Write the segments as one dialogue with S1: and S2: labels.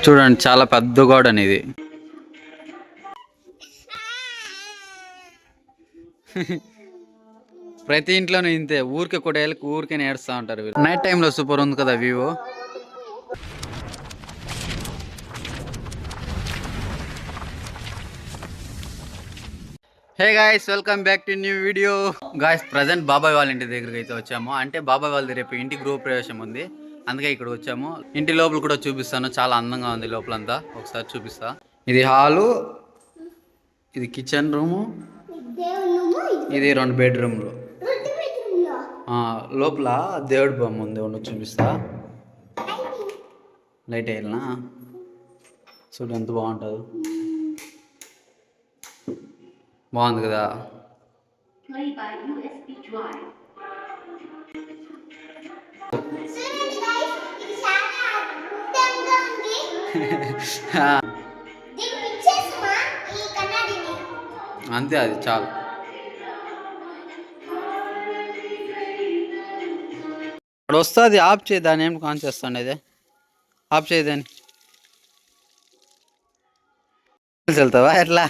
S1: చూడండి చాలా పెద్ద గోడ అనేది. ప్రతి ఇంట్లోనూ ఇంతే, ఊరికే కొట్టేళ్ళకి ఊరికే నేడుస్తూ ఉంటారు వీళ్ళు. నైట్ టైంలో సూపర్ ఉంది కదా view. Hey guys, welcome back to new video. Guys, present బాబాయ్ వాళ్ళ ఇంటి దగ్గరికి అయితే వచ్చాము. అంటే బాబాయ్ వాళ్ళది రేపు ఇంటి గృహ ప్రవేశం ఉంది, అందుకే ఇక్కడ వచ్చాము. ఇంటి లోపల కూడా చూపిస్తాను, చాలా అందంగా ఉంది లోపలంతా. ఒకసారి చూపిస్తా. ఇది హాలు, ఇది కిచెన్ రూము, ఇది 2 బెడ్రూమ్లు. లోపల దేవుడి బొమ్మ ఉంది, ఉండి చూపిస్తా. లైట్ వేయాలనా? చూడు ఎంత బాగుంటుంది, బాగుంది కదా. అంతే, అది చాలు. అక్కడ వస్తుంది, ఆఫ్ చేయి. దాన్ని ఏం కాన్ చేస్తాండి, అదే ఆఫ్ చేయదని. వెళ్తావా ఎట్లా?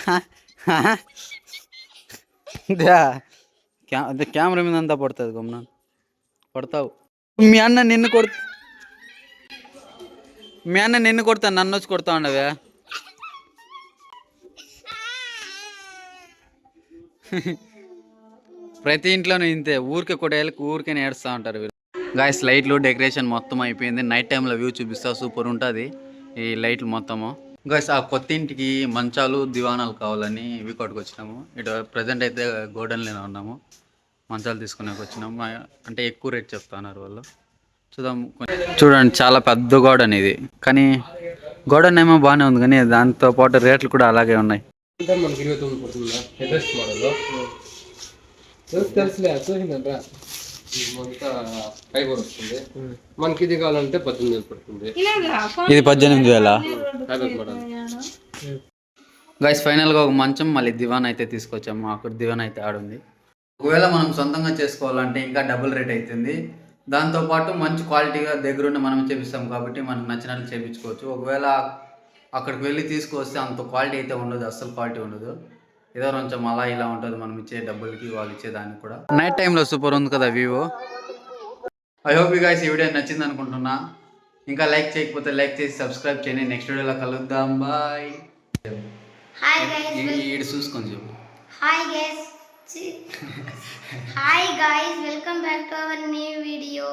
S1: అదే కెమెరా మీద అంతా పడుతుంది, గమ్మున పడతావు. మీ అన్న నిన్ను కొడతాను, నన్ను వచ్చి కొడతా ఉండవే. ప్రతి ఇంట్లోనూ ఇంతే, ఊరికే కొట్టేళ్ళకి ఊరికే నేడుస్తూ ఉంటారు వీళ్ళు. గాయస్, లైట్లు డెకరేషన్ మొత్తం అయిపోయింది. నైట్ టైంలో వ్యూ చూపిస్తా, సూపర్ ఉంటుంది ఈ లైట్లు మొత్తము. గాయస్, ఆ కొత్త ఇంటికి మంచాలు దివానాలు కావాలని ఇవి కొట్టుకొచ్చినాము. ఇటు ప్రజెంట్ అయితే గోడౌన్లోనే ఉన్నాము, మంచాలు తీసుకునే వచ్చినాము. అంటే ఎక్కువ రేట్ చెప్తున్నారు వాళ్ళు, చూద్దాం. చూడండి చాలా పెద్ద గోడౌన్ ఇది, కానీ గోడౌన్ ఏమో బాగానే ఉంది, కానీ దాంతో పాటు రేట్లు కూడా అలాగే ఉన్నాయి.
S2: మనకి ఇది కావాలంటే 18,000 పడుతుంది.
S1: ఇది 18,000. గైస్, ఫైనల్గా ఒక మంచం మళ్ళీ దివాన్ అయితే తీసుకొచ్చాము. అక్కడ దివాన్ అయితే ఆడుంది. ఒకవేళ మనం సొంతంగా చేసుకోవాలంటే ఇంకా డబుల్ రేట్ అవుతుంది. దాంతోపాటు మంచి క్వాలిటీగా దగ్గరుండి మనం చేపిస్తాం కాబట్టి మనకు నచ్చినట్లు చేయించుకోవచ్చు. ఒకవేళ అక్కడికి వెళ్ళి తీసుకొస్తే అంత క్వాలిటీ అయితే ఉండదు, అస్సలు క్వాలిటీ ఉండదు. ఏదో కొంచెం అలా ఇలా ఉంటుంది మనం ఇచ్చే డబ్బులకి, వాళ్ళు ఇచ్చేదానికి కూడా. నైట్ టైంలో సూపర్ ఉంది కదా view. I hope you guys ఈ వీడియో నచ్చింది అనుకుంటున్నా. ఇంకా లైక్ చేయకపోతే లైక్ చేసి సబ్స్క్రైబ్ చేయండి. నెక్స్ట్ వీడియోలో కలుద్దాం, బాయ్. ఈడు చూసుకొని చెప్పు.
S3: Hi guys, welcome back to our new video.